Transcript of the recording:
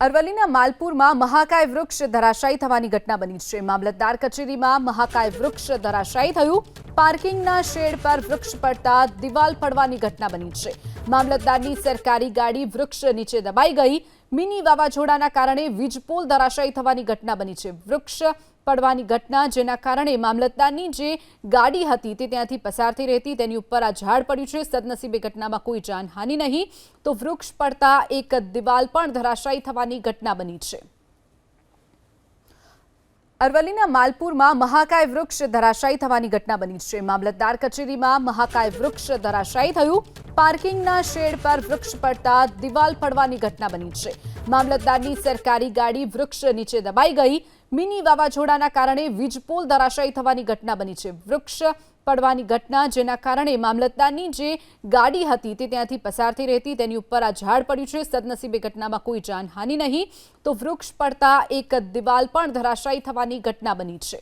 અરવલ્લીના માલપુરમાં મહાકાય વૃક્ષ ધરાશાયી થવાની ઘટના બની છે। મામલતદાર કચેરીમાં મહાકાય વૃક્ષ ધરાશાયી થયું। પાર્કિંગના શેડ પર વૃક્ષ પડતા દિવાલ પડવાની ઘટના બની છે। મામલતદારની સરકારી ગાડી વૃક્ષ નીચે દબાઈ ગઈ। મિની વાવાઝોડાના કારણે વીજપોલ ધરાશાયી થવાની ઘટના બની છે। વૃક્ષ પડવાની ઘટના જેના કારણે મામલતદારની જે ગાડી હતી તે ત્યાંથી પસાર થઈ રહી હતી તેની ઉપર આ ઝાડ પડ્યું છે। સદનસીબે ઘટનામાં કોઈ જાનહાનિ નહીં, તો વૃક્ષ પડતા એક દિવાલ પણ ધરાશાયી થવાની ઘટના બની છે। અરવલ્લીના માલપુરમાં મહાકાય વૃક્ષ ધરાશાયી થવાની ઘટના બની છે। મામલતદાર કચેરીમાં મહાકાય વૃક્ષ ધરાશાયી થયું। પાર્કિંગના શેડ પર વૃક્ષ પડતા દિવાલ પડવાની ઘટના બની છે। મામલતદારની સરકારી ગાડી વૃક્ષ નીચે દબાઈ ગઈ। મિની વાવાઝોડાના કારણે વીજપોલ ધરાશાયી થવાની ઘટના બની છે। વૃક્ષ પડવાની ઘટના જેના કારણે મામલતદારની જે ગાડી હતી તે ત્યાંથી પસાર થઈ રહી હતી તેની ઉપર આ ઝાડ પડ્યું છે। સદનસીબે ઘટનામાં કોઈ જાનહાનિ નહીં, તો વૃક્ષ પડતા એક દિવાલ પણ ધરાશાયી થવાની ઘટના બની છે।